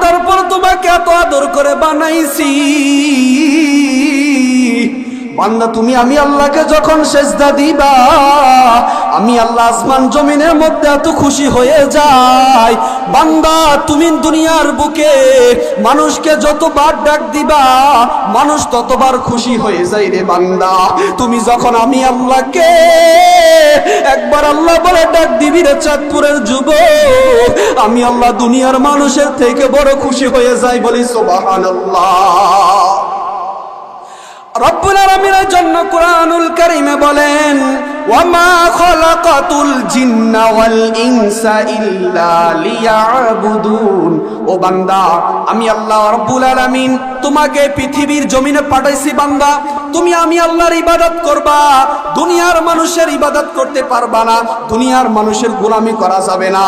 তারপর তোমাকে এত আদর করে বানাইছি বান্দা, তুমি আমি আল্লাহকে যখন সেজদা দিবা, আমি আল্লাহ আসমান জমিনের মধ্যে এত খুশি হয়ে যাই। বান্দা, তুমি দুনিয়ার বুকে মানুষকে যতবার ডাক দিবা, মানুষ ততবার খুশি হয়ে যায় রে বান্দা। তুমি যখন আমি আল্লাহকে একবার আল্লাহ বলে ডাক দিবি রে চাঁদপুরের যুবক, আমি আল্লাহ দুনিয়ার মানুষের থেকে বড় খুশি হয়ে যাই। বলি সুবহানাল্লাহ। রব্বুল আলামিনের জন্য কুরআনুল কারীমে বলেন, ওয়ামা খালাকাতুল জিন্না ওয়াল ইনসা ইল্লা লিয়াবুদুন। ও বান্দা, আমি আল্লাহ রব্বুল আলামিন তোমাকে পৃথিবীর জমিনে পাঠাইছি বান্দা, তুমি আমি আল্লাহর ইবাদত করবা। দুনিয়ার মানুষের ইবাদত করতে পারবা না, দুনিয়ার মানুষের গোলামি করা যাবে না।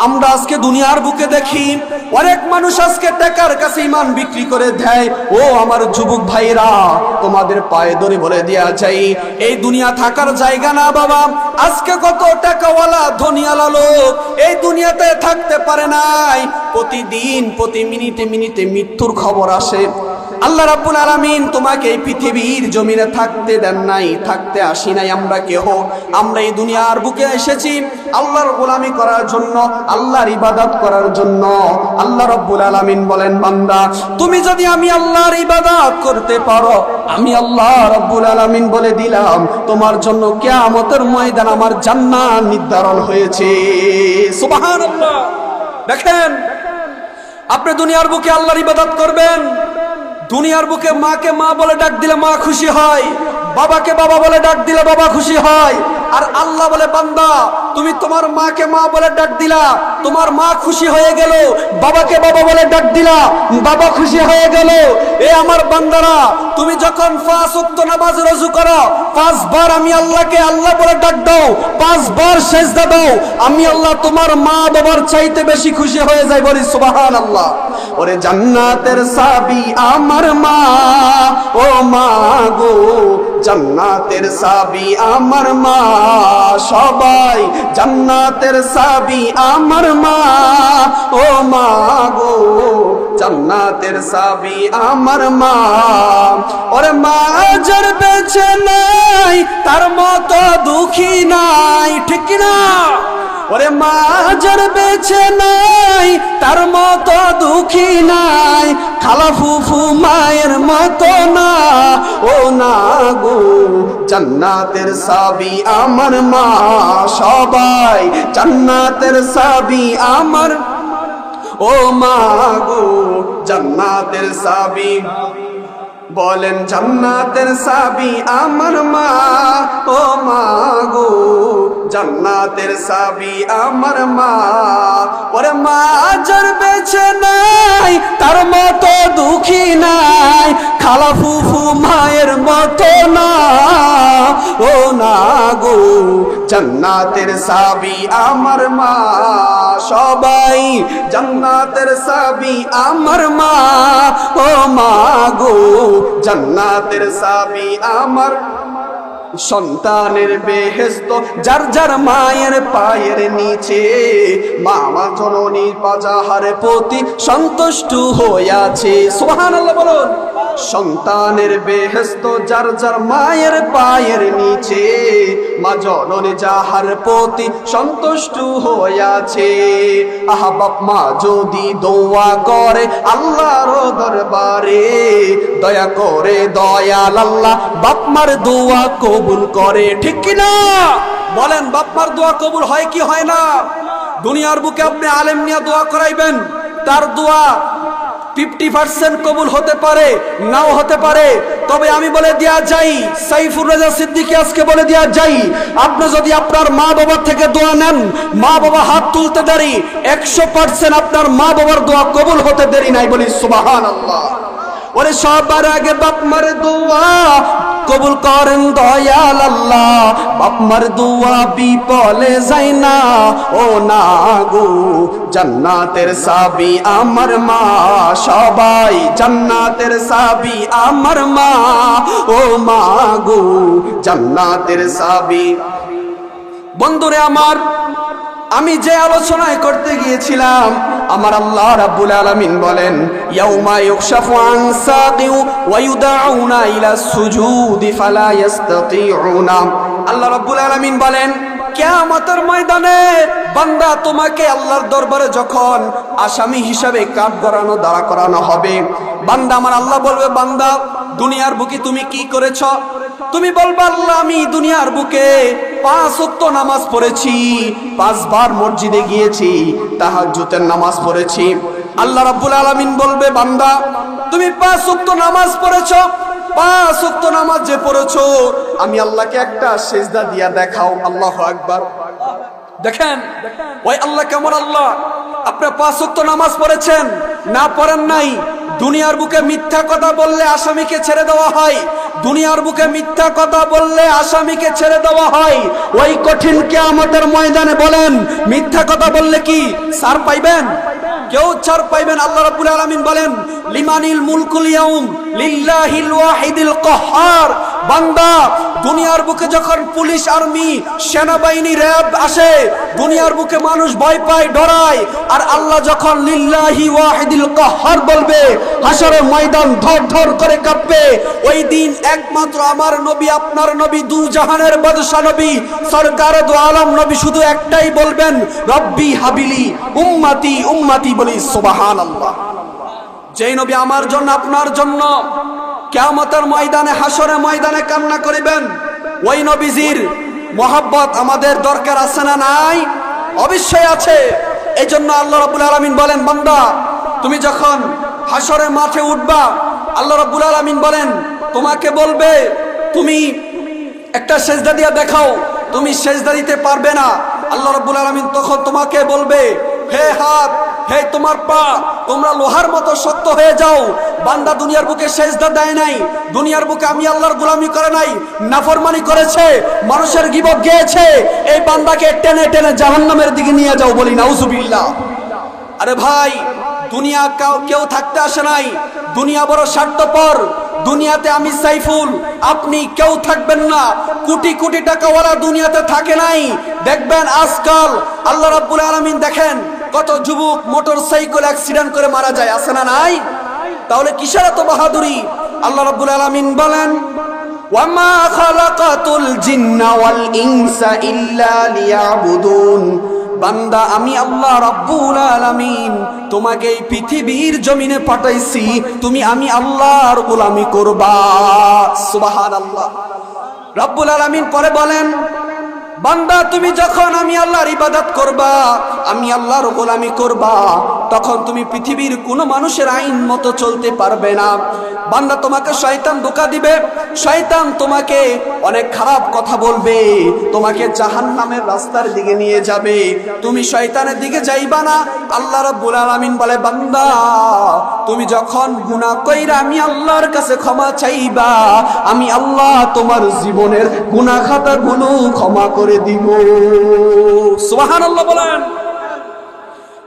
আমরা আজকে দুনিয়ার বুকে দেখি অনেক মানুষ আজকে টাকার কাছে ঈমান বিক্রি করে দেয়। ও আমার যুবক ভাইরা, তোমাদের পায়ে ধরে বলে দেয়া চাই, এই দুনিয়া থাকার জায়গা না বাবা। আজকে কত টাকাওয়ালা ধনীওয়ালা লোক এই দুনিয়াতে থাকতে পারে নাই, প্রতিদিন প্রতি মিনিটে মিনিটে মৃত্যুর খবর আসে। আল্লাহ রাব্বুল আলামিন তোমাকে এই পৃথিবীর জমিনে থাকতে দেন নাই, থাকতে আসি নাই আমরা কেহ। আমরা এই দুনিয়ার বুকে এসেছি আল্লাহর গোলামি করার জন্য, আল্লাহর ইবাদত করার জন্য। আল্লাহ রাব্বুল আলামিন বলেন, বান্দা তুমি যদি আমি আল্লাহর ইবাদত করতে পারো, আমি আল্লাহ রাব্বুল আলামিন বলে দিলাম তোমার জন্য কিয়ামতের ময়দান আমার জান্নাত নির্ধারণ হয়েছে। সুবহানাল্লাহ। দেখেন, আপনি দুনিয়ার বুকে আল্লাহর ইবাদত করবেন, দুনিয়ার বুকে মাকে মা বলে ডাক দিলে মা খুশি হয়, বাবাকে বাবা বলে ডাক দিলে বাবা খুশি হয়। আর আল্লাহ বলে, বান্দা তুমি তোমার মাকে মা বলে ডাক দিলা, তোমার মা খুশি হয়ে গেল, বাবাকে বাবা বলে ডাক দিলা, বাবা খুশি হয়ে গেল। এ আমার বান্দারা, তুমি যখন 5 ওয়াক্ত নামাজ রোজা করো, 5 বার আমি আল্লাহকে আল্লাহ বলে ডাক দাও, 5 বার সিজদা দাও, আমি আল্লাহ তোমার মা বাবার চাইতে বেশি খুশি হয়ে যাই। বলি সুবহানাল্লাহ। ওরে জান্নাতের চাবি আমার মা, ও মা গো জান্নাতের চাবি আমার মা, সবাই জান্নাতের চাবি আমার মা, ও মা গো জান্নাতের চাবি আমার মা। ওরে মা যার বেঁচে নাই তার মতো দুঃখী নাই, ঠিক না? ওরে মা যার বেঁচে নাই তার মতো দুঃখী নাই, খালা ফুফু মায়ের মতো না, ও না গো জান্নাতের চাবি আমার মা, সবাই জান্নাতের চাবি আমার, ও মা গো জান্নাতের চাবি। বলেন জান্নাতের চাবি আমার মা, ও মা গো জান্নাতের চাবি আমার মা। ওরে মা যার বেঁচে নাই তার মতো দুঃখী নাই, খালা ফুফু মায়ের মতো না, ও না গো জান্নাতের চাবি আমার মা, সবাই জান্নাতের চাবি আমার মা, ও মা গো জান্নাতের চাবি আমার। সন্তানের বেহেশত যার যার মায়ের পায়ের নিচে, মামা জননী পাজাহার প্রতি সন্তুষ্ট হইয়াছে। সুবহানাল্লাহ বলুন। সন্তানের বেহেশত যার যার মায়ের পায়ের নিচে, মা জননী যাহার প্রতি সন্তুষ্ট হইয়াছে। আহা বাপ মা যদি দোয়া করে আল্লাহর দরবারে, দয়া করে দয়াল আল্লাহ বাপ মার দোয়া কবুল করে, ঠিক কি না? বলেন, বাপ মার দোয়া কবুল হয় কি হয় না? দুনিয়ার বুকে আপনি আলেম নিয়ে দোয়া করাইবেন, তার দোয়া 50% কবুল হতে পারে, নাও হতে পারে। তবে আমি বলে দেয়া যাই, সাইফুর রাজা সিদ্দিকী আজকে বলে দেয়া যাই, আপনি যদি আপনার মা বাবার থেকে দোয়া নেন, মা বাবা হাত তুলতে দেরি, 100% আপনার মা বাবার দোয়া কবুল হতে দেরি নাই। বলি সুবহানাল্লাহ। ওরে সবার আগে বাপ মার দোয়া কবুল করেন দয়াল আল্লাহ, বাপ মার দোয়া বিপলে যায় না, ও না গো জান্নাতের চাবি আমার মা, সবাই জান্নাতের চাবি আমার মা, ও মা গো জান্নাতের চাবি। বন্ধুরে আমার, আমি যে আলোচনায় করতে গিয়েছিলাম, আমার আল্লাহ রাব্বুল আলামিন বলেন ইয়াউমা ইউকশাফু আন সাকিউ ওয়া ইউদাউনা ইলা সুজুদি ফালা ইস্তাতিউনা। আল্লাহ রাব্বুল আলামিন বলেন কিয়ামতের ময়দানে বান্দা তোমাকে আল্লাহর দরবারে যখন আসামি হিসাবে কাঠগড়ানো দাঁড়া করানো হবে, বান্দা আমার আল্লাহ বলবে বান্দা দুনিয়ার বুকে তুমি কি করেছ? তুমি বলবে আল্লাহ আমি দুনিয়ার বুকে 5 ওয়াক্ত নামাজ পড়েছি, 5 বার মসজিদে গিয়েছি, তাহাজ্জুদের নামাজ পড়েছি। আল্লাহ রাব্বুল আলামিন বলবে বান্দা তুমি 5 ওয়াক্ত নামাজ পড়েছো, 5 ওয়াক্ত নামাজ যে পড়েছো আমি আল্লাহকে একটা সিজদা দিয়া দেখাও। আল্লাহু আকবার। দেখেন ওই আল্লাহ কেমন আল্লাহ। আপনি 5 ওয়াক্ত নামাজ পড়েছেন না পড়েন নাই, দুনিয়ার বুকে মিথ্যা কথা বললে আসামিকে ছেড়ে দেওয়া হয়, দুনিয়ার বুকে মিথ্যা কথা বললে আসামিকে ছেড়ে দেওয়া হয়। ওই কঠিন কিয়ামতের ময়দানে বলেন মিথ্যা কথা বললে কি ছাড় পাইবেন? কেউ ছাড় পাইবেন? আল্লাহ রাব্বুল আলামিন বলেন লিমানিল মুলকুল ইয়াউম লিল্লাহিল ওয়াহিদিল কাহ্হার। বান্দা দুনিয়ার বুকে যখন পুলিশ আর্মি সেনাবাহিনী র‍্যাব আসে, দুনিয়ার বুকে মানুষ ভয় পায় ডরায়, আর আল্লাহ যখন লিল্লাহি ওয়াহিদিল কাহ্হার বলবে হাশরের ময়দান ধর ধর করে কাঁপবে। ওই দিন একমাত্র আমার নবী আপনার নবী দু জাহানের বাদশা নবী সরকারে দু আলম নবী শুধু একটাই বলবেন রব্বি হাবিলি উম্মতি উম্মতি, বলি সুবহানাল্লাহ। যেই নবী আমার জন্য আপনার জন্য কিয়ামতের ময়দানে হাশরের ময়দানে কান্না করিবেন, ওই নবীজির মহব্বত আমাদের দরকার আছে না নাই? অবশ্যই আছে। এই জন্য আল্লাহ রাব্বুল আলামিন বলেন বান্দা তুমি যখন হাশরের মাঠে উঠবা, আল্লাহ রাব্বুল আলামিন বলেন তোমাকে বলবে তুমি একটা সেজদা দিয়া দেখাও, তুমি সেজদা দিতে পারবে না। আল্লাহ রাব্বুল আলামিন তখন তোমাকে বলবে হে হাত, হে তোমার পা, তোমরা লোহার মতো শক্ত হয়ে যাও। বান্দা দুনিয়ার বুকে সেজদা দেয় নাই, দুনিয়ার বুকে আমি আল্লাহর গোলামি করে নাই, নাফরমানি করেছে, মানুষের গীবত গেয়েছে, এই বান্দাকে টেনে টেনে জাহান্নামের দিকে নিয়ে যাও, বলি নাউজুবিল্লাহ। আরে ভাই দুনিয়া কেউ থাকতে আসে নাই, দুনিয়া বড় স্বার্থপর। দুনিয়াতে আমি সাইফুল আপনি কেউ থাকবেন না, কোটি কোটি টাকাওয়ালা দুনিয়াতে থাকে নাই। দেখবেন আজকাল আল্লাহ রাব্বুল আলামিন দেখেন কত যুবক মোটরসাইকেল অ্যাক্সিডেন্ট করে মারা যায়, আছে না নাই? তাহলে কিসের এত বাহাদুরি? আল্লাহ রাব্বুল আলামিন বলেন ওয়ামা খালাকাতুল জিন্না ওয়াল ইনসা ইল্লা লিয়াবুদুন। বান্দা আমি আল্লাহ রাব্বুল আলামিন তোমাকে এই পৃথিবীর জমিনে পাঠাইছি তুমি আমি আল্লাহর গোলামি করবা। সুবহানাল্লাহ। রাব্বুল আলামিন পরে বলেন বান্দা তুমি যখন আমি আল্লাহর ইবাদত করবা, আমি আল্লাহর গোলামি করবা, তখন তুমি পৃথিবীর কোনো মানুষের আইন মতো চলতে পারবে না। বান্দা তোমাকে শয়তান ধোঁকা দিবে, শয়তান তোমাকে অনেক খারাপ কথা বলবে, তোমাকে জাহান্নামের রাস্তার দিকে নিয়ে যাবে, তুমি শয়তানের দিকে যাইবা না। আল্লাহ রাব্বুল আলামিন বলে বান্দা তুমি যখন গুনাহ কইরা আমি আল্লাহর কাছে ক্ষমা চাইবা, আমি আল্লাহ তোমার জীবনের গুনাহ খাতাগুলো ক্ষমা করে দিব। সুবহানাল্লাহ বলেন।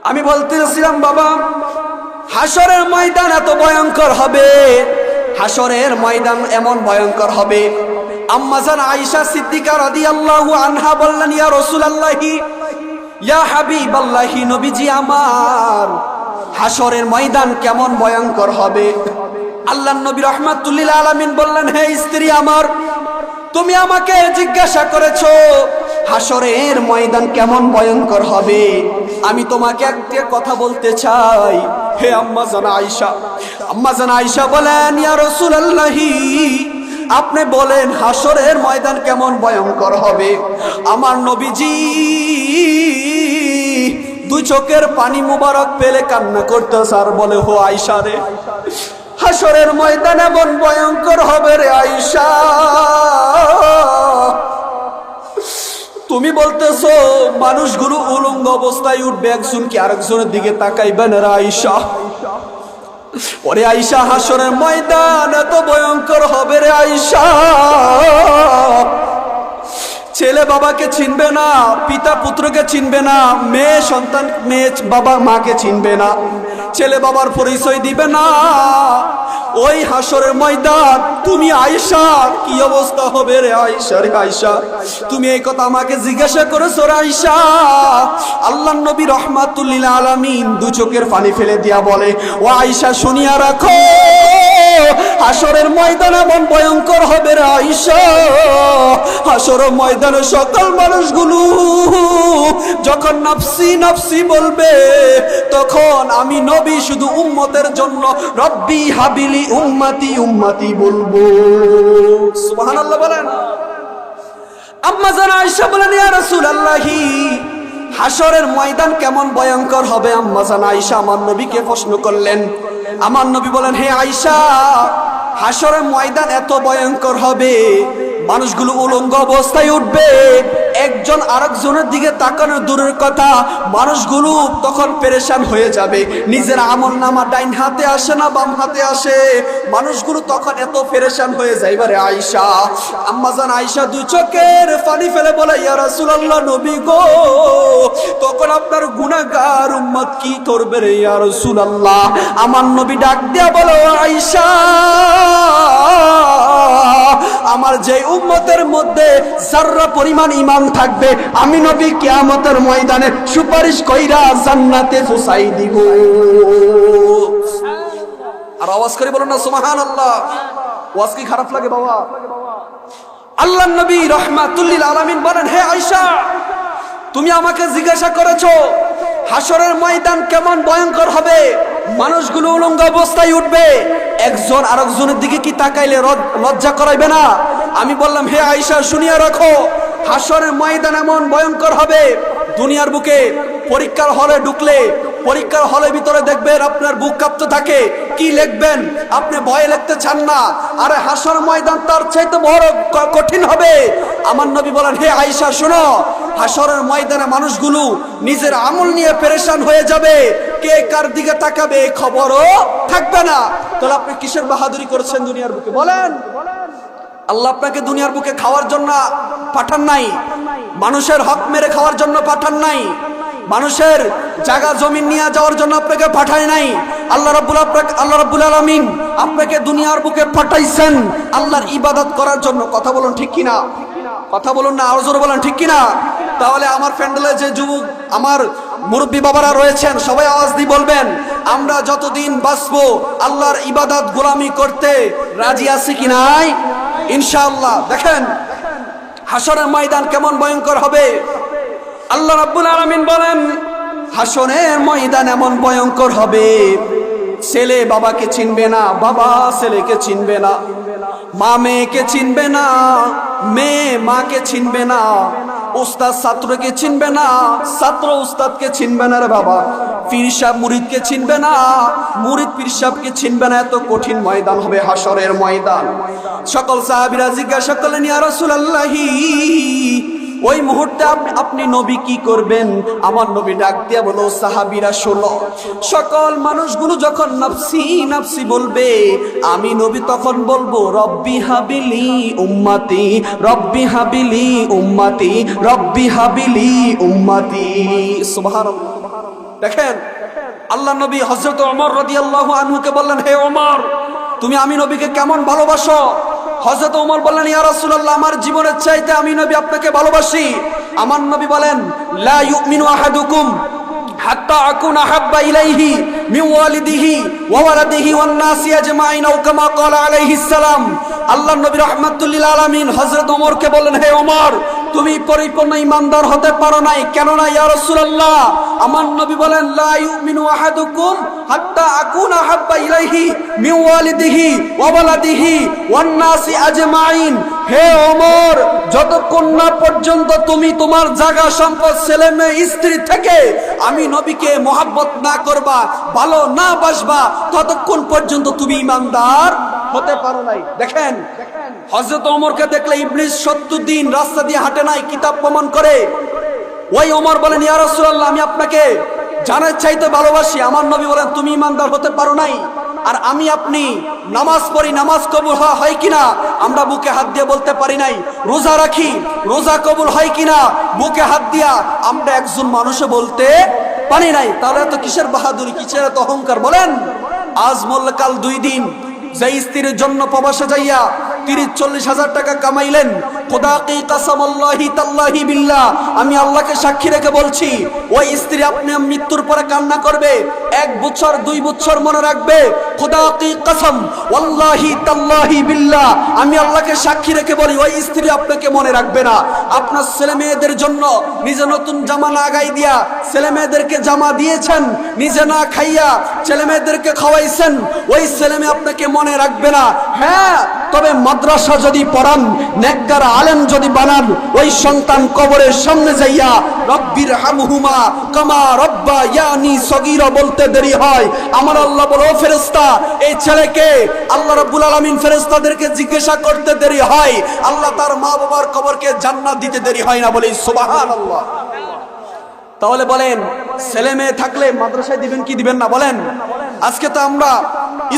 আমি বলতেছিলাম বাবা হাশরের ময়দান এত ভয়ঙ্কর হবে, হাশরের ময়দান এমন ভয়ঙ্কর হবে। আম্মা জান আয়েশা সিদ্দিকা রাদিয়াল্লাহু আনহা বললেন ইয়া রাসূলুল্লাহি ইয়া হাবিবাল্লাহি, নবীজি আমার হাশরের ময়দান কেমন ভয়ঙ্কর হবে? আল্লাহর নবী রাহমাতুল লিল আলামিন বললেন হে স্ত্রী আমার, তুমি আমাকে জিজ্ঞাসা করেছো হাশরের ময়দান কেমন ভয়ঙ্কর হবে, আমি তোমাকে একটা কথা বলতে চাই। হে আম্মা জান আয়েশা, আম্মা জান আয়েশা বলেন ইয়া রাসূলুল্লাহি আপনি বলেন হাশরের ময়দান কেমন ভয়ঙ্কর হবে। আমার নবীজি দুই চোখের পানি মুবারক পেলে কান্না করতেছে আর বলে হো আয়েশা রে, হাশরের ময়দান এমন ভয়ঙ্কর হবে রে আয়েশা, তুমি বলতেছো মানুষগুলো উলঙ্গ অবস্থায় উঠবে, একজন কি আরেকজনের দিকে তাকাইবে না রে আয়েশা? ওরে আয়েশা হাশরের ময়দান এত ভয়ঙ্কর হবে রে আয়েশা, ছেলে বাবাকে চিনবে না, পিতা পুত্রকে চিনবে না, মেয়ে সন্তান মেয়ে বাবা মাকে চিনবে না, ছেলে বাবার পরিচয় দিবে না। ওই হাসরের ময়দান তুমি আয়েশা কি অবস্থা হবে রে আয়েশা, রে আয়েশা তুমি এই কথা আমাকে জিজ্ঞাসা করেছো রে আয়েশা। আল্লাহর নবী রাহমাতুল লিল আলামিন দু চোখের পানি ফেলে দিয়া বলে, ও আয়েশা শুনিয়া রাখো, হাসরের ময়দান এমন ভয়ঙ্কর হবে রে আয়েশা, হাসরের ময়দানে সকল মানুষগুলো যখন নফসি নফসি বলবে, তখন আমি নবী শুধু উম্মতের জন্য রব্বি হাবিলি উম্মতি উম্মতি বলবো। সুবহানাল্লাহ বলেন। আম্মা জান আয়েশা বলেন, ইয়া রাসূলুল্লাহি হাসরের ময়দান কেমন ভয়ঙ্কর হবে? আম্মা জান আয়েশা আমার নবীকে প্রশ্ন করলেন। আমার নবী বলেন, হে আয়েশা, হাসরের ময়দান এত ভয়ঙ্কর হবে, মানুষগুলো উলঙ্গ অবস্থায় উঠবে, একজন আরেকজনের দিকে তাকানো দূরের কথা, মানুষগুলো তখন পেরেশান হয়ে যাবে, নিজের আমলনামা ডাইন হাতে আসে না বাম হাতে আসে, মানুষগুলো তখন এত পেরেশান হয়ে যাইবে রে আয়েশা। আম্মা জান আয়েশা দুই চোখের পানি ফেলে বলে, ইয়া রাসূলুল্লাহ নবী গো, তখন আপনার গুনাহগার উম্মত কি করবে রে ইয়া রাসূলুল্লাহ? আমার নবী ডাক দিয়া বলে, আয়েশা আমার যে উম্মতের মধ্যে যাররা পরিমাণ ঈমান থাকবে, আমি নবী কিয়ামতের ময়দানে সুপারিশ কইরা জান্নাতে পৌঁছাই দিব। আর আওয়াজ করে বলুন না সুবহানাল্লাহ। ওয়াজ কি খারাপ লাগে বাবা? আল্লাহর নবী রাহমাতুল লিল আলামিন বলেন, হে আয়েশা তুমি আমাকে জিজ্ঞাসা করেছো হাসরের ময়দান কেমন ভয়ঙ্কর হবে, মানুষগুলো উলঙ্গ অবস্থায় উঠবে, একজন আরেকজনের দিকে কি তাকাইলে লজ্জা করাইবে না? আমি বললাম, হে আয়েশা শুনিয়া রাখো, হাসরের ময়দান এমন ভয়ঙ্কর হবে, দুনিয়ার বুকে পরীক্ষার হলে ঢুকলে পরীক্ষার হলের ভিতরে দেখবেন আপনার বুক কাঁপতে থাকে, কি লিখবেন আপনি ভয়ে লিখতে চান না, আরে হাসর ময়দান তার চাইতে বড় কঠিন হবে। আমার নবী বলেন, হে আয়েশা শোনো, হাসরের ময়দানে মানুষগুলো নিজের আমল নিয়ে পেরেশান হয়ে যাবে, কে কার দিকে তাকাবে এই খবরও থাকবে না। তাহলে আপনি কিসের বাহাদুরি করেছেন দুনিয়ার বুকে বলেন? আল্লাহ আপনাকে দুনিয়ার বুকে খাওয়ার জন্য পাঠান নাই, মানুষের হক মেরে খাওয়ার জন্য পাঠান নাই, মানুষের জায়গা জমিন নিয়ে যাওয়ার জন্য আপনাকে পাঠায় নাই। আল্লাহ রাব্বুল আলামিন আপনাকে দুনিয়ার বুকে পাঠাইছেন আল্লাহর ইবাদত করার জন্য। কথা বলুন ঠিক কিনা? কথা বলুন না, আরো জোরে বলেন ঠিক কিনা? তাহলে আমার প্যান্ডেলে যে যুবক আমার মুরব্বী বাবারা রয়েছেন সবাই আওয়াজ দিয়ে বলবেন, আমরা যতদিন বাঁচবো আল্লাহর ইবাদত গোলামি করতে রাজি আছি কি নাই? ইনশাআল্লাহ। দেখেন হাসরের ময়দান কেমন ভয়ঙ্কর হবে। আল্লাহ রাব্বুল আলামিন বলেন, হাসরের ময়দান এমন ভয়ঙ্কর হবে, ছেলে বাবাকে চিনবে না, বাবা ছেলেকে চিনবে না, মা মেয়েকে চিনবে না, মেয়ে মাকে চিনবে না, উস্তাদ ছাত্রকে চিনবে না, ছাত্র উস্তাদকে চিনবে না রে বাবা, পীর সাহেব মুরিদকে চিনবে না, মুরিদ পীর সাহেবকে চিনবে না। এত কঠিন ময়দান হবে হাসরের ময়দান। সকল সাহাবীরা জিজ্ঞাসা করলেন, ইয়া রাসূলুল্লাহি ওই মুহূর্তে আপনি নবী কি করবেন? আমার নবী ডাক দিয়া বলো, সাহাবীরা শোনো, সকল মানুষগুলো যখন নফসি নফসি বলবে, আমি নবী তখন বলবো, রব্বি হাবিলি উম্মতি, রব্বি হাবিলি উম্মতি, রব্বি হাবিলি উম্মতি। সুবহানাল্লাহ। দেখেন আল্লাহ নবী হযরত ওমর রাদিয়াল্লাহু আনহুকে বললেন, হে ওমর তুমি আমি নবীকে কেমন ভালোবাসো? হযরত ওমর বললেন, ইয়া রাসূলুল্লাহ আমার জীবনের চাইতে আমি নবী আপনাকে ভালোবাসি। আমার নবী বলেন, লা ইউমিনু আহাদুকুম হাত্তা আকুনা হাব্বা ইলাইহি মিন ওয়ালিদিহি ওয়া ওয়ালাদিহি ওয়ান নাসি আজমাইন আও কামা ক্বালা আলাইহিস সালাম। আল্লাহর নবী রাহমাতুল লিল আলামিন হযরত ওমরকে বললেন, হে ওমর তুমি পরিপূর্ণ ঈমানদার হতে পারো নাই, কেন না ইয়া রাসূলুল্লাহ? আমার নবী বলেন, লা ইউমিনু আহাদুকুম হাত্তা আকুনা হাব্বা ইলাইহি মিন ওয়ালিদিহি ওয়া ওয়ালাদিহি ওয়ান নাসি আজমাইন। হে ওমর যতক্ষণ না পর্যন্ত তুমি তোমার জায়গা সম্পদ ছেলে মেয়ে স্ত্রী থেকে আমি নবীকে মহব্বত না করবা, ভালো না বাসবা, ততক্ষণ পর্যন্ত তুমি ঈমানদার হতে পারো নাই। দেখেন হযরত ওমরকে দেখলে ইবলিস 70 দিন রাস্তা দিয়ে হাঁটে নাই, কিতাব প্রমাণ করে। ওই ওমর বলেন, ইয়া রাসূলুল্লাহ আমি আপনাকে জানের চাইতে ভালোবাসি। আমার নবী বলেন, তুমি ঈমানদার হতে পারো নাই। আর আমি আপনি নামাজ পড়ি, নামাজ কবুল হয় কিনা আমরা বুকে হাত দিয়ে বলতে পারি নাই। রোজা রাখি, রোজা কবুল হয় কিনা বুকে হাত দিয়া আমরা একজন মানুষে বলতে পারি নাই। তাহলে এত কিসের বাহাদুরি, কিসের এত অহংকার বলেন? আজ মরলে কাল 2 দিন, যে স্ত্রীর জন্য প্রবাসে যাইয়া 30-40 হাজার টাকা কামাইলেন, খোদা কি কসম আল্লাহি তাল্লাহি বিল্লাহ, আমি আল্লাহকে সাক্ষী রেখে বলছি, ওই স্ত্রী আপনি মৃত্যুর পরে কান্না করবে, 1 বছর 2 বছর মনে রাখবে। খোদা কি কসম আল্লাহি তাল্লাহি বিল্লাহ, আমি আল্লাহকে সাক্ষী রেখে বলি, ওই স্ত্রী আপনাকে মনে রাখবে না। আপনার ছেলে মেয়েদের জন্য নিজে নতুন জামা না গাই দিয়া ছেলে মেয়েদেরকে জামা দিয়েছেন, নিজে না খাইয়া ছেলে মেয়েদেরকে খাওয়াইছেন, ওই ছেলে মেয়ে আপনাকে মনে রাখবে না। হ্যাঁ, তবে মাদ্রাসা যদি পড়ান, নেককার আলেম যদি বানান, ওই সন্তান কবরের সামনে যাইয়া রব্বির হামহুমা কামা রব্বায়ানি সগীরা বলতে দেরি হয়। আমার আল্লাহ বলে, ও ফেরেশতা, এই ছেলেকে আল্লাহ রাব্বুল আলামিন ফেরেশতাদেরকে জিজ্ঞাসা করতে দেরি হয়, আল্লাহ তার মা বাবার কবরকে জান্নাত দিতে দেরি হয় না। বলি সুবহানাল্লাহ। তাহলে বলেন, ছেলে মেয়ে থাকলে মাদ্রাসায় দিবেন কি দিবেন না বলেন? আজকে তো আমরা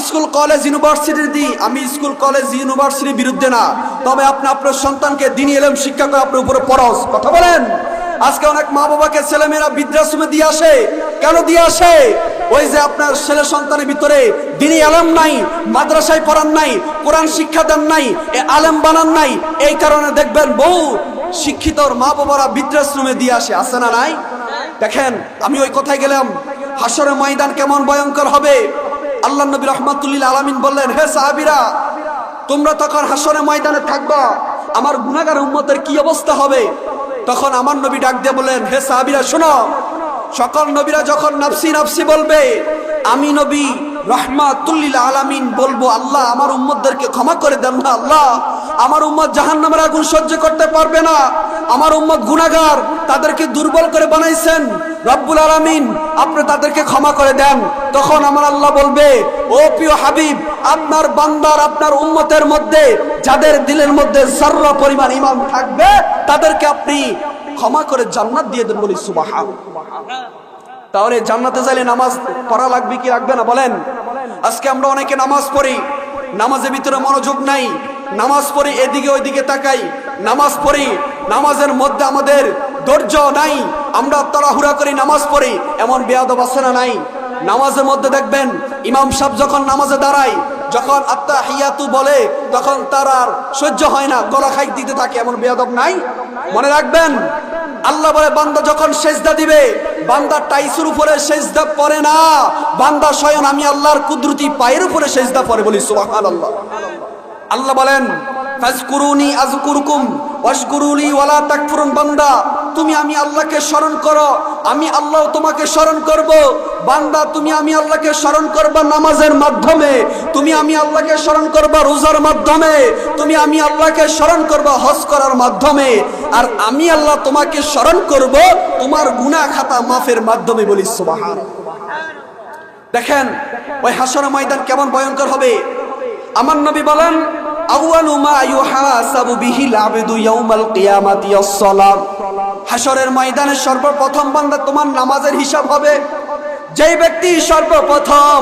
স্কুল কলেজ ইউনিভার্সিটি দিই। আমি স্কুল কলেজ ইউনিভার্সিটির বিরুদ্ধে না, তবে আপনি আপনার সন্তানকে দ্বীনি ইলম শিক্ষা করে আপনার উপরে ফরজ। কথা বলেন। আজকে অনেক মা বাবাকে ছেলেমেয়েরা বৃদ্ধাশ্রমে দিয়ে আসে। কেন দিয়ে আসে? ওই যে আপনার ছেলে সন্তানের ভিতরে দ্বীনি ইলম নাই, মাদ্রাসায় পড়ান নাই, কোরআন শিক্ষা দেন নাই, আলেম বানান নাই, এই কারণে দেখবেন বহু শিক্ষিত মা বাবারা বৃদ্ধাশ্রমে দিয়ে আসে। আছে না নাই? দেখেন, আমি ওই কথায় গেলাম, হাসরের ময়দান কেমন ভয়ঙ্কর হবে। আল্লাহ নবী রাহমাতুল্লিল আলামিন বললেন, হে সাহাবীরা, তোমরা তখন হাসরের ময়দানে থাকবা, আমার গুনাহগার উম্মতের কি অবস্থা হবে? তখন আমার নবী ডাক দিয়ে বললেন, হে সাহাবীরা শোনো, সকল নবীরা যখন নাফসি নাফসি বলবে, আমি নবী রাহমাতুল্লিল আলামিন বলবো, আল্লাহ আমার উম্মতদেরকে ক্ষমা করে দেন না। আল্লাহ, আমার উম্মত জাহান্নামের আগুন সহ্য করতে পারবে না, আমার উম্মত গুনাহগার, তাদেরকে দুর্বল করে বানাইছেন, রব্বুল আলামিন আপনি তাদেরকে ক্ষমা করে দেন। তখন আমার আল্লাহ বলবে, ও প্রিয় হাবিব, আপনার বান্দার, আপনার উম্মতের মধ্যে যাদের দিলের মধ্যে যাররা পরিমাণ ঈমান থাকবে, তাদেরকে আপনি ক্ষমা করে জান্নাত দিয়ে দেন। বলি সুবহানাল্লাহ। তাহলে জান্নাতে চাইলে নামাজ পড়া লাগবে কি লাগবে না বলেন? আজকে আমরা অনেকে নামাজ পড়ি, নামাজের ভিতরে মনোযোগ নাই, নামাজ পড়ি এদিকে ওইদিকে তাকাই, নামাজ পড়ি, নামাজের মধ্যে আমাদের ধৈর্য নাই, আমরা তাড়াহুড়া করি নামাজ পড়ি, এমন বেয়াদব আছে না নাই? নামাজের মধ্যে দেখবেন ইমাম সাহেব যখন নামাজে দাঁড়ায়, যখন আত্তাহিয়াতু বলে, তখন তার আর সহ্য হয় না, গলা খাই দিতে থাকে, এমন বেয়াদব নাই? মনে রাখবেন, আল্লাহ বলে, বান্দা যখন সেজদা দিবে, বান্দা টাইসের উপরে সেজদা পড়ে না, বান্দা স্বয়ং আমি আল্লাহর কুদরতি পায়ের উপরে সেজদা পড়ে। বলি সুবহানাল্লাহ। আল্লাহ বলেন, ফাজকুরুনি আযকুরকুম ওয়াশকুরুলি ওয়ালা তাকফুরুন। বান্দা, তুমি আমি আল্লাহকে স্মরণ করো, আমি আল্লাহ তোমাকে স্মরণ করব। বান্দা, তুমি আমি আল্লাহকে স্মরণ করবা নামাজের মাধ্যমে, তুমি আমি আল্লাহকে স্মরণ করবা রোজার মাধ্যমে, তুমি আমি আল্লাহকে স্মরণ করবা হজ করার মাধ্যমে, আর আমি আল্লাহ তোমাকে স্মরণ করব তোমার গুনাহ খাতা মাফের মাধ্যমে। বলি সুবহানাল্লাহ। দেখেন ওই হাসরের ময়দান কেমন ভয়ঙ্কর হবে। আমার নবী বলেন, আউয়ালু মা ইউহাসাবু বিহিল আবদু ইয়াউমাল কিয়ামাতি আস-সালাত। হাসরের ময়দানে সর্বপ্রথম বান্দা তোমার নামাজের হিসাব হবে। যেই ব্যক্তি সর্বপ্রথম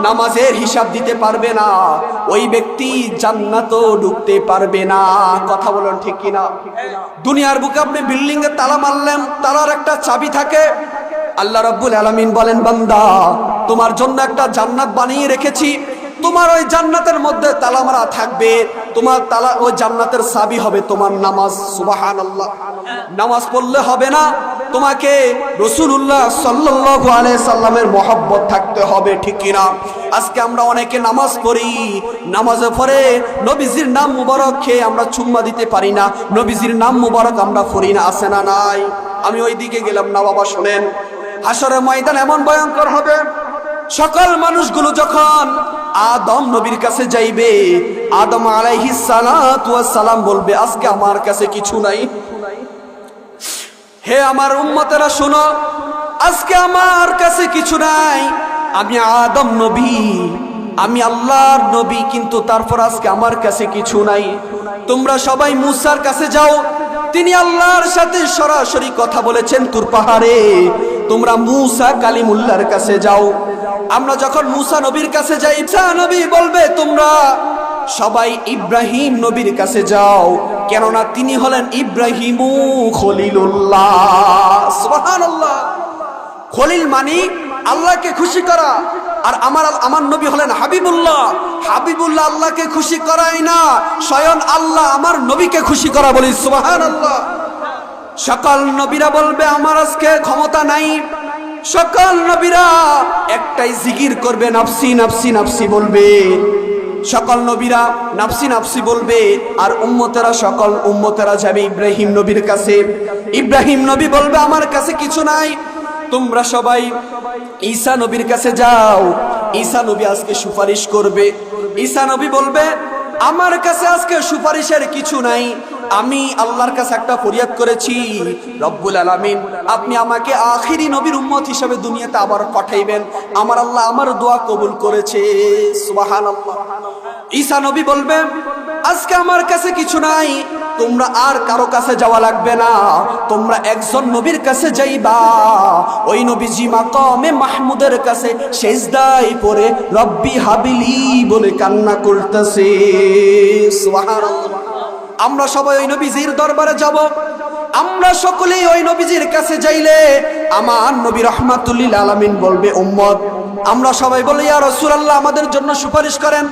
নামাজের হিসাব দিতে পারবে না, ওই ব্যক্তি জান্নাতও ঢুকতে পারবে না। কথা বলেন ঠিক কিনা? দুনিয়ার বুকে আপনি বিল্ডিং এ তালা মারলেন, তালার একটা চাবি থাকে। আল্লাহ রাব্বুল আলামিন বলেন, বান্দা, তোমার জন্য একটা জান্নাত বানিয়ে রেখেছি, তোমার ওই জান্নাতের মধ্যে তালা মারা থাকবে, তোমার তালা ওই জান্নাতের চাবি হবে তোমার নামাজ। সুবহানাল্লাহ। নামাজ পড়লে হবে না, তোমাকে রাসূলুল্লাহ সাল্লাল্লাহু আলাইহি সাল্লামের মহব্বত থাকতে হবে। ঠিক কিনা? আজকে আমরা অনেকে নামাজ পড়ি, নামাজে পড়ে নবীজির নাম মুবারক খেয়ে আমরা চুম্মা দিতে পারি না, নবীজির নাম মুবারক আমরা পড়ি না। আছে না নাই? আমি ওই দিকে গেলাম না। বাবা শোনেন, হাসরের ময়দান এমন ভয়ঙ্কর হবে, সকল মানুষগুলো যখন আদম নবীর কাছে যাইবে, আদম আলাইহিস সালাতু ওয়াস সালাম বলবে, আজকে আমার কাছে কিছু নাই। হে আমার উম্মতেরা শোনো, আজকে আমার কাছে কিছু নাই। আমি আদম নবী, আমি আল্লাহর নবী, কিন্তু তারপর আজকে আমার কাছে কিছু নাই। তোমরা সবাই মুসার কাছে যাও, তিনি আল্লাহর সাথে সরাসরি কথা বলেছেন তুর পাহাড়ে। তোমরা মুসা কালিমুল্লাহর কাছে যাও। আমরা যখন মুসা নবীর কাছে যাই, মুসা নবী বলবে, তোমরা সবাই ইব্রাহিম নবীর কাছে যাও, কেননা তিনি হলেন ইব্রাহিমু খলিলুল্লাহ। সুবহানাল্লাহ। খলিল মানে আল্লাহকে খুশি করা। আর আমার নবী হলেন হাবিবুল্লাহ। হাবিবুল্লাহ আল্লাহকে খুশি করায় না, স্বয়ং আল্লাহ আমার নবীকে খুশি করা, বলি সুবহানাল্লাহ। সকল নবীরা বলবে আমার আজকে ক্ষমতা নাই, সকল নবীরা একটাই জিকির করবে, নাফসি নাফসি নাফসি বলবে। সকল নবীরা নাফসি নাফসি বলবে, আর উম্মতেরা সকল উম্মতেরা যাবে ইব্রাহিম নবীর কাছে। ইব্রাহিম নবী বলবে আমার কাছে কিছু নাই, তোমরা সবাই ঈসা নবীর কাছে যাও। ঈসা নবী আজকে সুপারিশ করবে। ঈসা নবী বলবে আমার কাছে আজকে সুপারিশের কিছু নাই, আমি আল্লাহর কাছে একটা ফরিয়াদ করেছি, রব্বুল আলামিন আপনি আমাকে আখিরি নবীর উম্মত হিসেবে দুনিয়াতে আবার পাঠাইবেন। আমার আল্লাহ আমার দোয়া কবুল করেছে, সুবহানাল্লাহ। ঈসা নবী বলবে আজকে আমার কাছে কিছু নাই, তোমরা আর কারো কাছে যাওয়া লাগবে না, তোমরা একজন নবীর কাছে যাইবা। ওই নবীজি মাকামে মাহমুদের কাছে সেজদায় পড়ে রব্বি হাবিলি বলে কান্না করতেছে, সুবহানাল্লাহ। আমরা সবাই ওই নবীজির দরবারে যাব। আমরা সকলেই ওই নবীজির কাছে যাইলে আমার নবী রাহমাতুল লিল আলামিন বলবে উম্মত, আমরা সবাই বলি ইয়া রাসূলুল্লাহ আমাদের জন্য সুপারিশ করেন।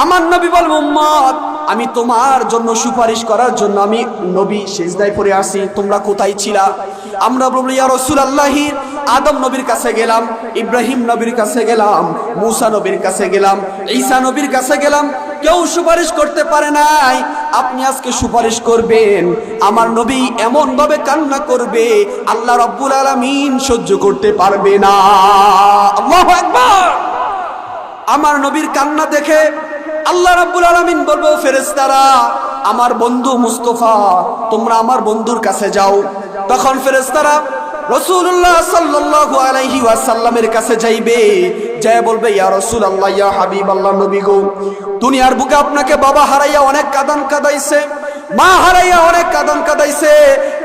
আমার নবী বলবে উম্মত আমি তোমার জন্য সুপারিশ করার জন্য আমি নবী সিজদায় পড়ে আসি, তোমরা কোথায় ছিলা? আমরা বলি ইয়া রাসূলুল্লাহ আদম নবীর কাছে গেলাম, ইব্রাহিম নবীর কাছে গেলাম, মূসা নবীর কাছে গেলাম, ঈসা নবীর কাছে গেলাম, কেউ সুপারিশ করতে পারে নাই, আপনি আজকে সুপারিশ করবেন। আমার নবী এমন ভাবে কান্না করবে আল্লাহ রাব্বুল আলামিন সহ্য করতে পারবে না। আল্লাহু আকবার। আমার নবীর কান্না দেখে আল্লাহ রাব্বুল আলামিন বলবো ফেরেশতারা আমার বন্ধু মুস্তাফা তোমরা আমার বন্ধুর কাছে যাও। তখন ফেরেশতারা রাসূলুল্লাহ সাল্লাল্লাহু আলাইহি ওয়াসাল্লামের কাছে যাইবে, যায় বলবে ইয়া রাসূলুল্লাহ ইয়া হাবিবাল্লাহ নবী গো, দুনিয়ার বুকে আপনাকে বাবা হারাইয়া অনেক কাঁদান কাঁদাইছে, মা হারাইয়া অনেক কাঁদান কাঁদাইছে,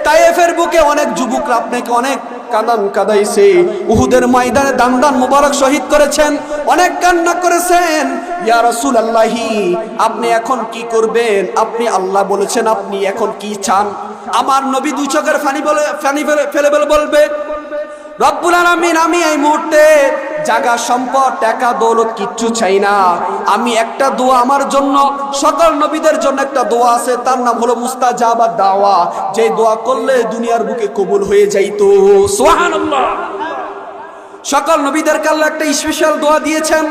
তায়েফের বুকে অনেক যুবকরা আপনাকে অনেক কাঁদান কাঁদাইছে, উহুদের ময়দানে দান দান মুবারক শহীদ করেছেন, অনেক কান্না করেছেন। ইয়া রাসূলুল্লাহ আপনি এখন কি করবেন? আপনি আল্লাহ বলেছেন, আপনি এখন কি চান? আমার নবী দুই চোখের পানি ফেলে বলবে রব্বুল আলামিন আমি এই মুহূর্তে জায়গা সম্পদ টাকা দৌলত কিচ্ছু চাই না, আমি একটা দোয়া আমার জন্য সকল নবীদের জন্য একটা দোয়া আছে, তার নাম হলো মুস্তাজাবাত দাওয়া, যে দোয়া করলে দুনিয়ার বুকে কবুল হয়ে যাইতো, সুবহানাল্লাহ। সকল নবীদেরকে আল্লাহ একটা স্পেশাল দোয়া দিয়েছেন,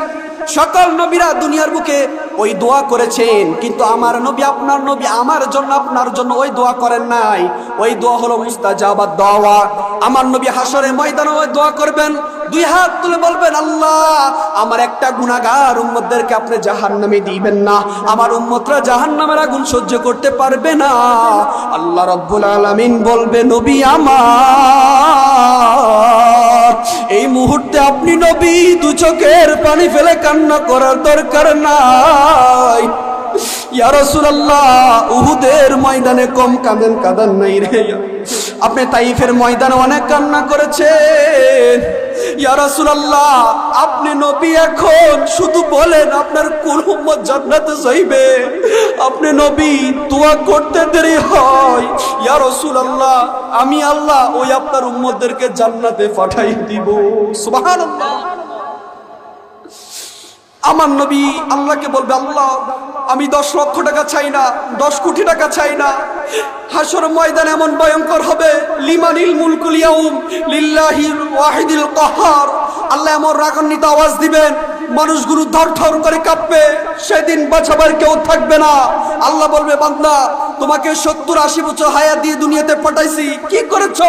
সকল নবীরা দুনিয়ার বুকে ওই দোয়া করেছেন, কিন্তু আমার নবী আপনার নবী আমার জন্য আপনার জন্য ওই দোয়া করেন নাই। ওই দোয়া হলো মুস্তাজাবাত দাওয়া। আমার নবী হাসরে ময়দানে ওই দোয়া করবেন, দুই হাত তুলে বলবেন আল্লাহ আমার একটা গুনাহগার উম্মতদেরকে আপনি জাহান্নামে দিবেন না, আমার উম্মতরা জাহান্নামের আগুন সহ্য করতে পারবে না। আল্লাহ রাব্বুল আলামিন বলবে নবী আমার এই মুহূর্তে আপনি নবী দু চোখের পানি ফেলে কান্না করার দরকার নাই। ইয়া রাসূলুল্লাহ উহুদের ময়দানে কম কাঁদান নাই রে, আপনি তাইফের ময়দানে অনেক কান্না করেছেন। ইয়া রাসূলুল্লাহ আপনি নবী এখন শুধু বলেন আপনার কোন উম্মত জান্নাতে যাইবে, আপনি নবী দোয়া করতে দেরি হয়, ইয়া রাসূলুল্লাহ আমি আল্লাহ ওই আপনার উম্মতদেরকে জান্নাতে পাঠাই দিব, সুবহানাল্লাহ। আমার নবী আল্লাহকে বলবে আল্লাহ আমি 10 লক্ষ টাকা চাই না, 10 কোটি টাকা চাই না, হাসর ময়দান এমন ভয়ঙ্কর হবে লিমানিল মুলকুল ইয়াউম লিল্লাহিল ওয়াহিদিল কাহার, আল্লাহ এমন রাগান্বিত আওয়াজ দিবেন মানুষগুলো ধরধর করে কাঁপবে, সেদিন বাঁচাবার কেউ থাকবে না। আল্লাহ বলবে বান্দা তোমাকে 70-80 বছর হায়াত দিয়ে দুনিয়াতে পাঠাইছি, কি করেছো?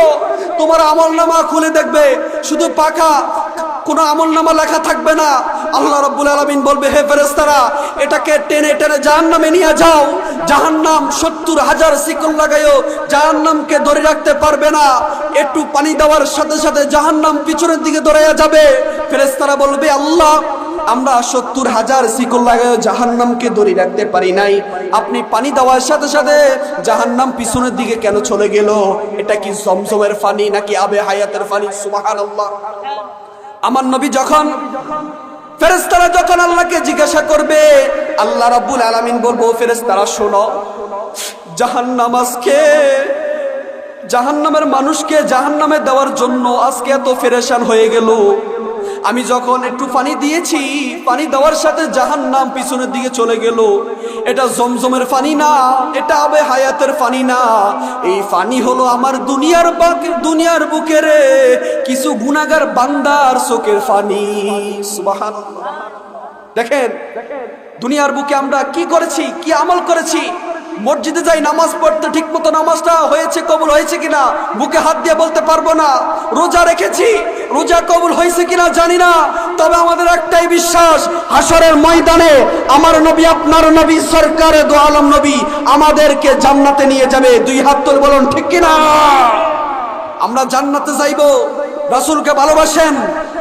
তোমার আমলনামা খুলে দেখবে শুধু পাকা কোনো আমলনামা লেখা থাকবে না। আল্লাহ রাব্বুল আলামিন বলবে হে ফেরেশতারা এটাকে টেনে টেনে জাহান্নামে নিয়ে যাও, জাহান্নাম 70,000 শিকল লাগায়ও জাহান্নামকে ধরে রাখতে পারবে না, একটু পানি দেওয়ার সাথে সাথে জাহান্নাম পিছনের দিকে দৌড়াইয়া যাবে। ফেরেশতারা বলবে আল্লাহ আমরা 70,000 শিকল লাগায়ও জাহান্নামকে ধরে রাখতে পারি নাই, আপনি পানি দেওয়ার সাথে সাথে জাহান্নাম পিছনের দিকে কেন চলে গেল? এটা কি জমজমের পানি নাকি আবে হায়াতের পানি? সুবহানাল্লাহ। আমার নবী যখন ফেরেশতারা যখন আল্লাহকে জিজ্ঞাসা করবে আল্লাহ রাব্বুল আলামিন বলবো ফেরেশতারা শোনো, জাহান্নাম আজকে জাহান্নামের মানুষকে জাহান্নামে দেওয়ার জন্য আজকে এত পেরেশান হয়ে গেল, আমি যখন একটু পানি দিয়েছি, পানি দেওয়ার সাথে জাহান্নাম পিছনের দিকে চলে গেল। এটা জমজমের পানি না, এটা আবে হায়াতের পানি না, এই পানি হলো আমার দুনিয়ার বুকের কিছু গুনাহগার বান্দার চোখের পানি। সুবহানাল্লাহ। দেখেন দুনিয়ার বুকে আমরা কি করেছি, কি আমল করেছি। মসজিদে যাই নামাজ পড়তে, ঠিক মতো নামাজটা হয়েছে, কবুল হয়েছে কিনা বুকে হাত দিয়ে বলতে পারবো না। রোজা রেখেছি, রোজা কবুল হয়েছে কিনা জানি না, তবে আমাদের একটাই বিশ্বাস, হাসরের ময়দানে আমার নবী, আপনার নবী, সরকারে দো আলম নবী আমাদেরকে জান্নাতে নিয়ে যাবে। দুই হাত তুলে বলুন ঠিক কিনা। আমরা জান্নাতে যাইবো। রাসূলকে ভালোবাসেন।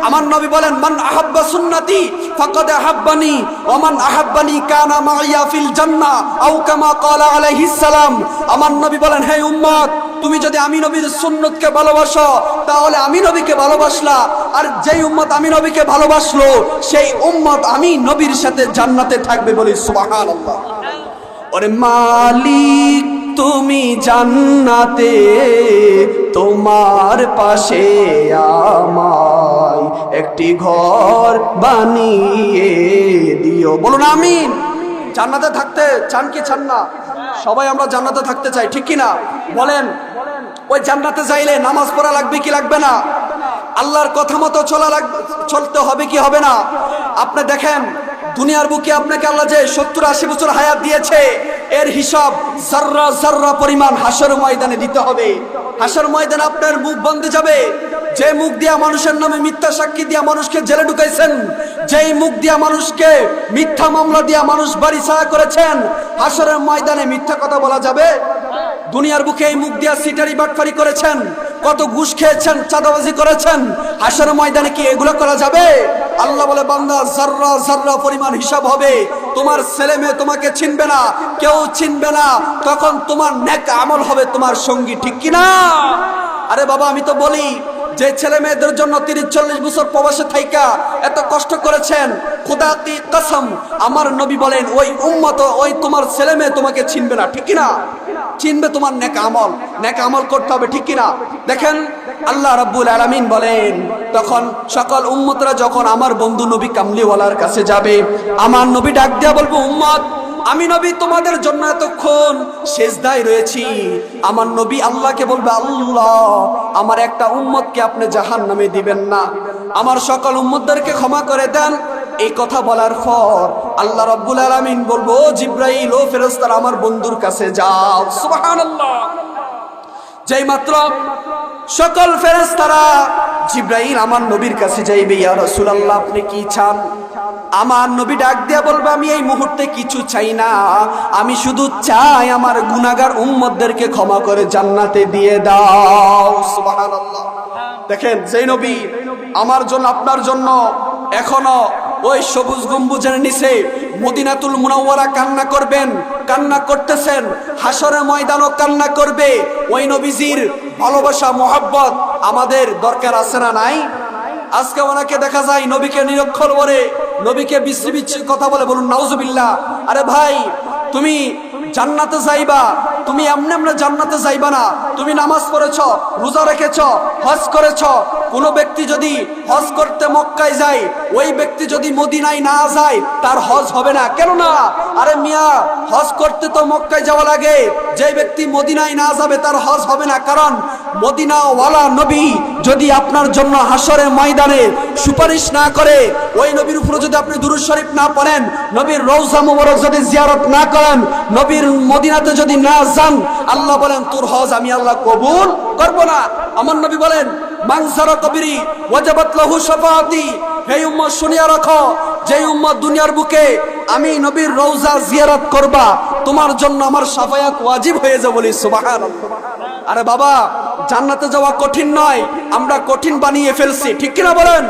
আমার নবী বলেন, মান আহাব্বা সুন্নতি ফাকাদ আহাব্বানি ওয়া মান আহাব্বানি কানা মাইয়া ফিল জান্নাহ আও কামা ক্বালা আলাইহিস সালাম। আমার নবী বলেন, হে উম্মত, তুমি যদি আমি নবীর সুন্নতকে ভালোবাসো তাহলে আমি নবীকে ভালোবাসলা, আর যেই উম্মত আমি নবীকে ভালোবাসলো সেই উম্মত আমি নবীর সাথে জান্নাতে থাকবে। বলি সুবহানাল্লাহ। ওরে মালিক তুমি জান্নাতে, তোমার পাশে আমায় একটি ঘর বানিয়ে দিও। বলুন আমিন। জান্নাতে থাকতে চান কি চান না? সবাই আমরা জান্নাতে থাকতে চাই, ঠিক কি না বলেন? ওই জান্নাতে যাইলে নামাজ পড়া লাগবে কি লাগবে না? আল্লাহর কথা মতো চলতে হবে কি হবে না? আপনি দেখেন দুনিয়ার বুকে আপনাকে আল্লাহ যে 70-80 বছর হায়াত দিয়েছে, এর হিসাব জাররা জাররা পরিমাণ হাসর ময়দানে দিতে হবে। হাসর ময়দানে আপনার মুখ বন্ধ যাবে। যে মুখ দিয়া মানুষের নামে মিথ্যা সাক্ষী দিয়া মানুষকে জেলে ঢুকাইছেন, যেই মুখ দিয়া মানুষকে মিথ্যা মামলা দিয়া মানুষ বাড়ি ছাড়া করেছেন, হাসরের ময়দানে মিথ্যা কথা বলা যাবে? দুনিয়ার বুকে এই মুখ দিয়া সিটারি বাটফারি করেছেন, কত ঘুষ খেয়েছেন, চাঁদাবাজি করেছেন, হাসরের ময়দানে কি এগুলো করা যাবে? আল্লাহ বলে, বান্দা জাররা জাররা পরিমাণ হিসাব হবে। তোমার ছেলে মেয়ে তোমাকে চিনবে না, কেউ চিনবে না, তখন তোমার নেক আমল হবে তোমার সঙ্গী, ঠিক কিনা? আরে বাবা, আমি তো বলি যে ছেলে মেয়েদের জন্য 30-40 বছর প্রবাসে থাইকা এত কষ্ট করেছেন, খোদা কি কসম, আমার নবী বলেন ওই উম্মত, ওই তোমার ছেলে মেয়ে তোমাকে চিনবে না, ঠিক কিনা? চিনবে তোমার নেক আমল করতে হবে, ঠিক কিনা? দেখেন আল্লাহ রাব্বুল আলামিন বলেন, তখন সকল উম্মতরা যখন আমার বন্ধু নবী কামলিওয়ালার কাছে যাবে, আমার নবী ডাক দিয়া বলবো, উম্মত আমি নবী তোমাদের জন্য এতক্ষণ সেজদায় রয়েছি। আমার নবী আল্লাহকে বলবে, আল্লাহ আমার একটা উম্মতকে আপনি জাহান্নামে দিবেন না, আমার সকল উম্মতদেরকে ক্ষমা করে দেন। এই কথা বলার পর আল্লাহ রাব্বুল আলামিন বলবো, ও জিবরাইল, ও ফেরেশতারা আমার বন্ধুর কাছে যাও। সুবহানাল্লাহ। যেই মাত্র সকল ফেরেশতারা জিবরাইল আমার নবীর কাছে যাইবে, ইয়া রাসূলুল্লাহ আপনি কি চান? আমার নবী ডাক দিয়া বলবে, আমি এই মুহূর্তে কিছু চাই না, আমি শুধু চাই আমার গুনাহগার উম্মতদেরকে ক্ষমা করে জান্নাতে দিয়ে দাও। সুবহানাল্লাহ। দেখেন যেই নবী আমার জন্য, আপনার জন্য এখনো ওই সবুজ গম্বুজের নিচে মদিনাতুল মুনাওয়ারা কান্না করবেন, কান্না করতেছেন, হাসরের ময়দানও কান্না করবে, ওই নবীজির ভালোবাসা মহব্বত আমাদের দরকার আছে না নাই? আজকে ওনাকে দেখা যায় নবীকে নিরক্ষর বলে, নবীকে বিশ্রী কথা বলে, বলুন নাউজুবিল্লাহ। আরে ভাই, তুমি জান্নাতে যাইবা, তুমি এমনি এমনি জান্নাতে যাইবা না। তুমি নামাজ পড়েছ, রোজা রেখেছ, হজ করেছ। কোনো ব্যক্তি যদি হজ করতে মক্কায় যায়, ওই ব্যক্তি যদি মদিনায় না যায় তার হজ হবে না। কেন না? আরে মিয়া, হজ করতে তো মক্কায় যাওয়া লাগে, যে ব্যক্তি মদিনায় না যাবে তার হজ হবে না। কারণ মদিনাওয়ালা নবী যদি আপনার জন্য হাসরের ময়দানে সুপারিশ না করে, ওই নবীর উপরে যদি আপনি দুরূদ শরীফ না পড়েন, নবীর রওজা মুবারক যদি জিয়ারত না করেন, নবীর মদিনাতে যদি না যান, আল্লাহ বলেন তোর হজ আমি আল্লাহ কবুল করব না। আমার নবী বলেন, মান যারা কবরি ওয়াজাবাত লাহু শাফাআতি। হে উম্মত শুনিয়া রাখো, যে উম্মত দুনিয়ার বুকে আমি নবীর রওজা জিয়ারত করবা, তোমার জন্য আমার শাফায়াত ওয়াজিব হয়ে যাবে। বলি সুবহানাল্লাহ। আরে বাবা, জান্নাতে যাওয়া কঠিন নয়, আমরা কঠিন বানিয়ে ফেলছি, ঠিক কিনা বলেন?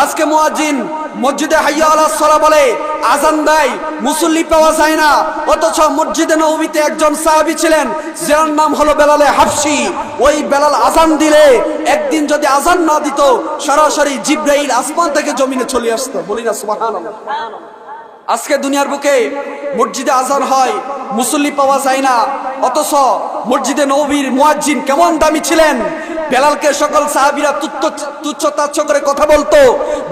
আজকে মুয়াজ্জিন মসজিদে হাইয়া আলাস সালাহ বলে, আজান দেয়, মুসল্লি পাওয়া যায় না। অথচ মসজিদে নববীতে একজন সাহাবী ছিলেন, যার নাম হলো বেলালে হাবশী। ওই বেলাল আজান দিলে, একদিন যদি আজান না দিত, সরাসরি জিবরাইল আসমান থেকে জমিনে চলে আসতো। বলি না সুবহানাল্লাহ। আজকে দুনিয়ার বুকে মসজিদে আজান হয়, মুসল্লি পাওয়া যায় না, অথচ মসজিদে নববীর মুয়াজ্জিন কেমন দামি ছিলেন। বেলালকে সকল সাহাবীরা তুচ্ছ তাচ্ছ করে কথা বলতো।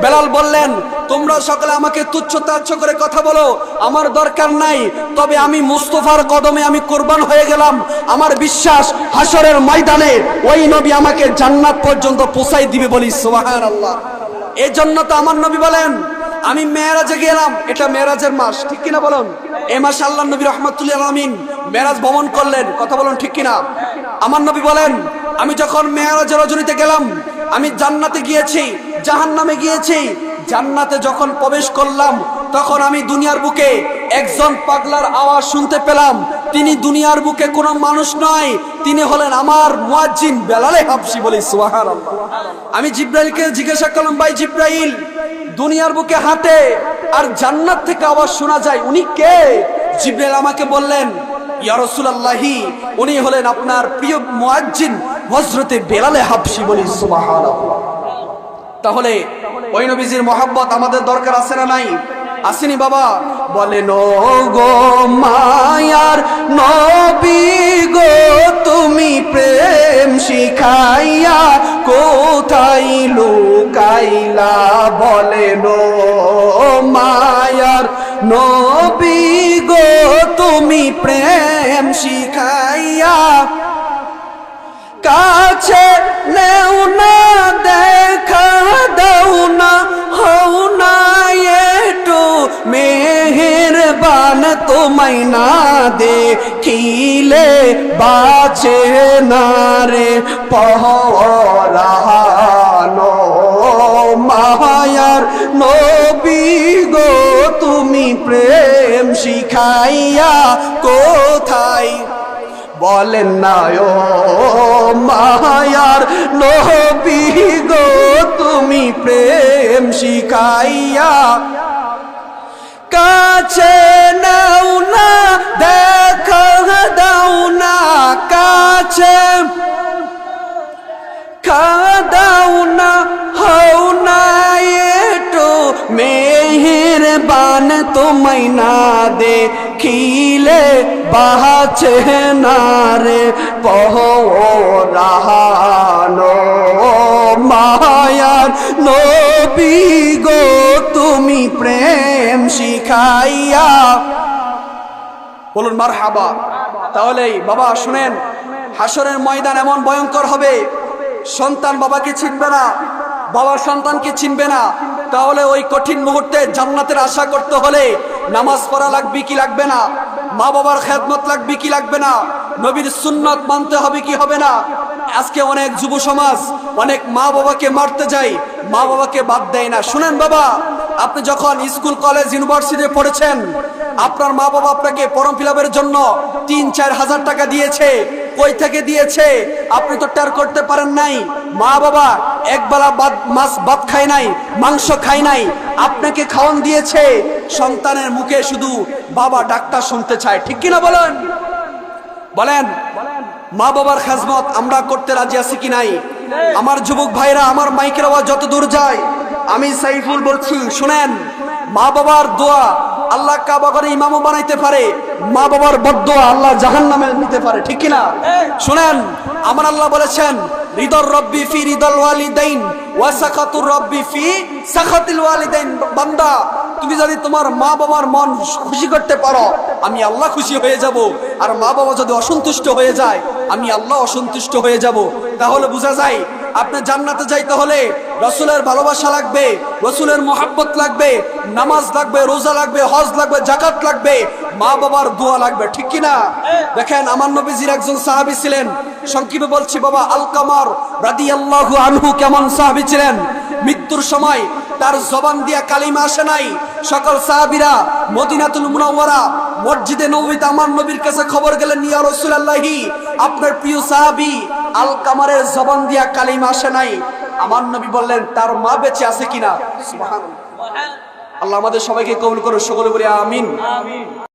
বেলাল বললেন, তোমরা সকলে আমাকে তুচ্ছ তাচ্ছ করে কথা বলো, আমার দরকার নাই, তবে আমি মুস্তাফার কদমে আমি কুরবান হয়ে গেলাম। আমার বিশ্বাস হাসরের ময়দানে ওই নবী আমাকে জান্নাত পর্যন্ত পৌঁছাই দিবে, বলি সুবহানাল্লাহ। এই জন্য তো আমার নবী বলেন, আমি মেরাজে গেলাম, এটা মেরাজের মাস, ঠিক কিনা বলুন? এই মাসে আল্লাহ নবী রাহমাতুল্লিল আলামিন মেরাজ ভ্রমণ করলেন, কথা বলুন ঠিক কিনা? আমার নবী বলেন, আমি যখন মেরাজের রজনীতে গেলাম, আমি জান্নাতে গিয়েছি, জাহান্নামে গিয়েছি। জান্নাতে যখন প্রবেশ করলাম, তখন আমি দুনিয়ার বুকে একজন পাগলার আওয়াজ শুনতে পেলাম। তিনি দুনিয়ার বুকে কোনো মানুষ নয়, তিনি হলেন আমার মুয়াজ্জিন বেলালে হাবশি, বলি সুবহানাল্লাহ। আমি জিব্রাইলকে জিজ্ঞাসা করলাম, ভাই জিব্রাইল, দুনিয়ার বুকে হাঁটে আর জান্নাত থেকে আওয়াজ শোনা যায়, উনি কে? জিব্রাইল আমাকে বললেন, ইয়া রাসূলুল্লাহি, উনি হলেন আপনার প্রিয় মুয়াজ্জিন হযরতে বেলালে হাবশি, বলি সুবহানাল্লাহ। তাহলে ওই নবীজির মহব্বত আমাদের দরকার আছে না নাই? আসেনি বাবা? বলেন, ও গো মায়ার নবী গো, তুমি প্রেম শিখাইয়া কোথায় লুকাইলা? বলেন, ও মায়ার নবী গো, তুমি প্রেম শিখাইয়া কাছে নেও না, দেখা দাও না, হও না একটু মেহেরবান, তোমায় না দেখিলে বাঁচে না রে পরানো। মায়ার নবী গো, তুমি প্রেম শিখাইয়া কোথায়? বলেন না, ও মায়ার নবী গো, তুমি প্রেম শিখাইয়া কাছে নাও না, দেখা দাও না, কাছে দাও না, হও না একটু মেহেরবান, তোমায় না দেখিলে বাঁচে না রে পরানো। মায়ার নবী গো, তুমি প্রেম শিখাইয়া, বলুন মারহাবা। তাহলে বাবা শুনেন, হাসরের ময়দান এমন ভয়ঙ্কর হবে, সন্তান বাবাকে চিনবে না, বাবা সন্তানকে চিনবে না। তাহলে ওই কঠিন মুহূর্তে জান্নাতের আশা করতে হলে নামাজ পড়া লাগবে কি লাগবে না? মা বাবার খেদমত লাগবে কি লাগবে না? নবীর সুন্নত মানতে হবে কি হবে না? আজকে অনেক যুব সমাজ অনেক মা বাবাকে মারতে যায়, মা বাবাকে বাদ দেয় না। শুনেন বাবা, আপনি যখন স্কুল কলেজ ইউনিভার্সিটিতে পড়েছেন, আপনার মা বাবা আপনাকে ফর্ম ফিল-আপের জন্য ৩-৪ হাজার টাকা দিয়েছে। কই থেকে দিয়েছে আপনি তো টের করতে পারেন নাই। মা বাবা একবেলা মাছ ভাত খায় নাই, মাংস খায় নাই, আপনাকে খাওয়ান দিয়েছে। সন্তানের মুখে শুধু বাবা ডাকটা শুনতে চায়, ঠিক কিনা বলেন? বলেন, মা বাবার খেদমত আমরা করতে রাজি আছি কি নাই? আমার যুবক ভাইরা, আমার মাইকের আওয়াজ যত দূর যায়, আমি সাইফুল বলছি, শুনেন, মা বাবার দোয়া আল্লাহ কাবা ঘরে ইমামও বানাইতে পারে, মা বাবার বদদোয়া আল্লাহ জাহান্নামে নিতে পারে, ঠিক কিনা? শুনেন, আমার আল্লাহ বলেছেন, রিদর রব্বি ফি রিদল ওয়ালিদাইন ওয়া সাখাতুর রব্বি ফি সাখাতিল ওয়ালিদাইন। বান্দা, তুমি যদি তোমার মা বাবার মন খুশি করতে পারো, আমি আল্লাহ খুশি হয়ে যাব। আর মা বাবা যদি অসন্তুষ্ট হয়ে যায়, আমি আল্লাহ অসন্তুষ্ট হয়ে যাব। তাহলে বোঝা যায়, আপনি জান্নাতে যাইতে হলে রাসূলের ভালোবাসা লাগবে, রাসূলের মুহাব্বত লাগবে, নামাজ লাগবে, রোজা লাগবে, হজ লাগবে, যাকাত লাগবে, মা বাবার দোয়া লাগবে, ঠিক কিনা? দেখেন, আমার নবীজির একজন সাহাবী ছিলেন, সংক্ষেপে বলছি বাবা, আলকামার রাদিয়াল্লাহু আনহু কেমন সাহাবী ছিলেন। মৃত্যুর সময় তার জবান দিয়া কালিমা আসে নাই। সকল সাহাবীরা মদিনাতুল মুনাওয়ারা মসজিদে নববীতে আমার নবীর কাছে খবর গেলেন, ইয়া রাসূলুল্লাহি, আপনার প্রিয় সাহাবী আলকামারের জবান দিয়া কালিমা আসে নাই। আমার নবী বললেন, তার মা বেঁচে আছে কিনা? সুবহানাল্লাহ। আল্লাহ আমাদের সবাইকে কবুল করুন, সকলে বলি আমিন।